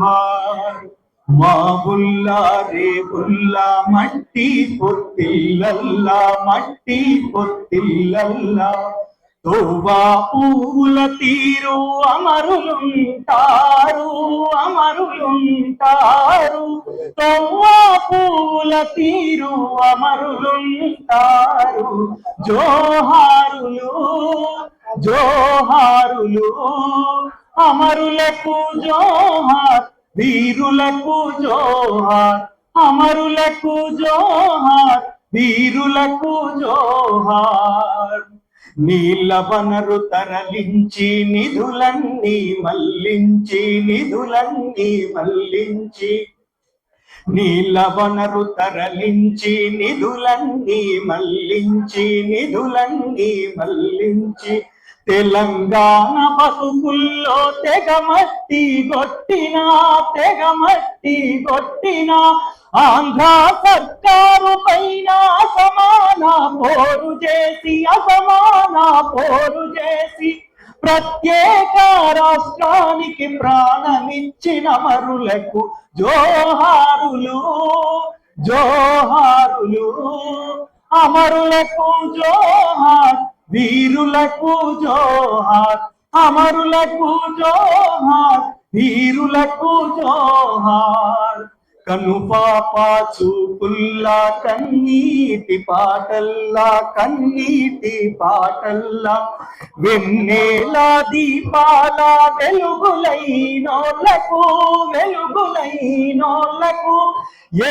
జోహార్ మా బుల్లా రే బుల్లా మట్టి పొత్తిల్లల్లా మట్టి పొత్తిల్లల్లా తోవా పూల తీరు అమరులుంటారు అమరులుంటారు తోవా పూల తీరు అమరులుంటారు జోహారులు జోహారులు అమరులకు జోహార్ వీరులకు జోహార్ అమరులకు జోహార్ వీరులకు జోహార్ నీళ్ళ వనరు తరలించి నిధులన్నీ మళ్లించి నిధులన్నీ మళ్లించి నీళ్ళ వనరు తరలించి నిధులన్నీ మళ్లించి నిధులన్నీ మళ్లించి తెలంగాణ బతుకుల్లో తెగమట్టి కొట్టిన ఆంధ్ర సర్కారు పైన అసమాన పోరు చేసి ప్రత్యేక రాష్ట్రానికి ప్రాణమిచ్చిన అమరులకు జోహారులు జోహారులు అమరులకు జోహార్ వీరులకు జోహార్ అమరులకు జోహార్ వీరులకు జోహార్ కనుపాప చూపుల్లా కన్నీటి పాటల్లా వెన్నెల దీపాల వెలుగులైనోళ్లకు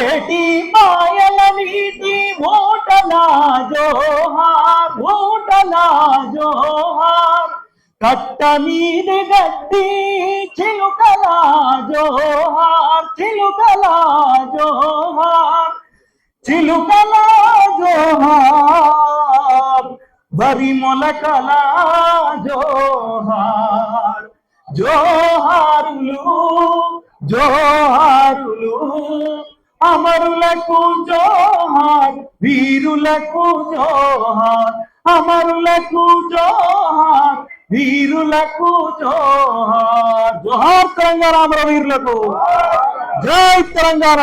ఏటి మాయల నీటి మూటలా జోహార్ కట్ట మీద గడ్డి చిలుకలా జోహార్ వరి మొలకలా జోహారులు అమరులకు జోహార్ వీరులకు జోహార్ అమరులకు జోహార్ వీరులకు జోహార్ జోహార్ తెలంగాణ అమర వీరులకు జై తెలంగాణ.